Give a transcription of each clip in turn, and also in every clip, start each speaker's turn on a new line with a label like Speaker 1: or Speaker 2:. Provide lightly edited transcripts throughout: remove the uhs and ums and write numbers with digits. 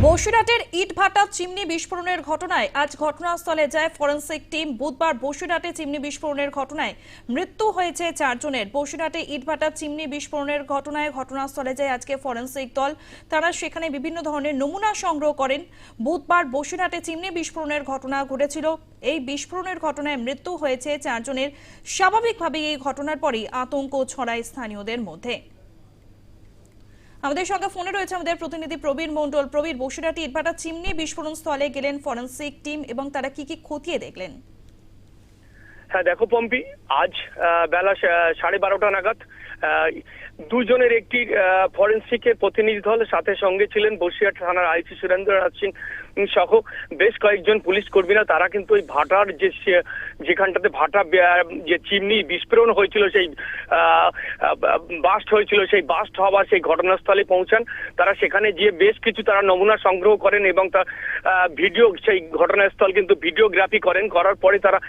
Speaker 1: বসিরহাটের ইটভাটা চিমনি বিস্ফোরণের ঘটনায় আজ ঘটনাস্থলে যায় ফরেনসিক টিম। বুধবার বসিরহাটে চিমনি বিস্ফোরণের ঘটনায় মৃত্যু হয়েছে 4 জনের। বসিরহাটে ইটভাটা চিমনি বিস্ফোরণের ঘটনায় ঘটনাস্থলে যায় আজকে ফরেনসিক দল। তারা সেখানে বিভিন্ন ধরনের নমুনা সংগ্রহ করেন। বুধবার বসিরহাটে চিমনি বিস্ফোরণের ঘটনা ঘটেছিল। এই বিস্ফোরণের ঘটনায় মৃত্যু হয়েছে 4 জনের। স্বাভাবিকভাবেই এই ঘটনার পরই আতঙ্ক ছড়ায় স্থানীয়দের মধ্যে। আমাদের সঙ্গে ফোনে রয়েছে আমাদের প্রতিনিধি প্রবীর মণ্ডল। প্রবীর, বসিরহাটে ইটভাটা চিমনি বিস্ফোরণ স্থলে গেলেন ফরেনসিক টিম এবং তারা কি কি খতিয়ে দেখলেন?
Speaker 2: হ্যাঁ দেখো পম্পি, আজ বেলা 12:30 নাগাদ দুজনের একটি ফরেনসিকের প্রতিনিধি দল সাথে সঙ্গে ছিলেন বসিরহাট থানার আইসি সুরেন্দ্রনাথ সিং সহ বেশ কয়েকজন পুলিশ কর্মীরা। তারা কিন্তু ওই ভাটার যেখানটাতে ভাটা যে চিমনি বিস্ফোরণ হয়েছিল, সেই বাস্ট হয়েছিল, সেই বাস্ট হওয়া সেই ঘটনাস্থলে পৌঁছান। তারা সেখানে গিয়ে বেশ কিছু তারা নমুনা সংগ্রহ করেন এবং তার ভিডিও, সেই ঘটনাস্থল কিন্তু ভিডিওগ্রাফি করার পরে তারা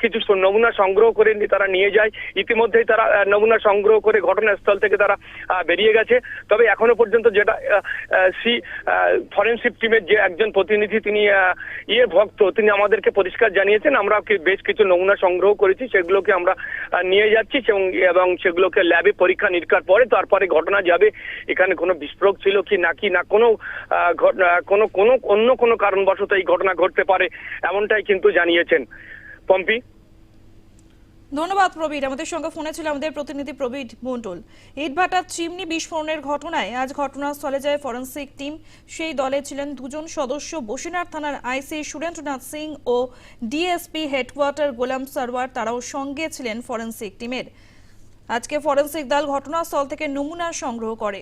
Speaker 2: কিছু নমুনা সংগ্রহ করে তারা নিয়ে যায়। ইতিমধ্যেই তারা নমুনা সংগ্রহ করে ঘটনাস্থল থেকে তারা বেরিয়ে গেছে। তবে এখনো পর্যন্ত যেটা ফরেনসিক টিমের যে একজন প্রতিনিধি, তিনি ভক্ত, তিনি আমাদেরকে পরিষ্কার জানিয়েছেন, আমরা বেশ কিছু নমুনা সংগ্রহ করেছি, সেগুলোকে আমরা নিয়ে যাচ্ছি এবং সেগুলোকে ল্যাবে পরীক্ষা নিরীক্ষার পরে তারপরে ঘটনা যাবে এখানে কোনো বিস্ফোরক ছিল কি না কোনো অন্য কোনো কারণবশত এই ঘটনা ঘটতে পারে, এমনটাই কিন্তু জানিয়েছেন। পম্পি,
Speaker 1: ধন্যবাদ প্রবীর। আমাদের সঙ্গে ফোনে ছিল আমাদের প্রতিনিধি প্রবীর মণ্ডল। ইটভাটা চিমনি বিস্ফোরণের ঘটনায় আজ ঘটনাস্থলে যায় ফরেনসিক টিম। সেই দলে ছিলেন 2 জন সদস্য, বসিরহাট থানার আইসি সুরেন্দ্রনাথ সিং ও ডিএসপি হেডকোয়ার্টার গোলাম সরওয়ার। তারাও সঙ্গে ছিলেন ফরেনসিক টিমের। আজকে ফরেনসিক দল ঘটনাস্থল থেকে নমুনা সংগ্রহ করে।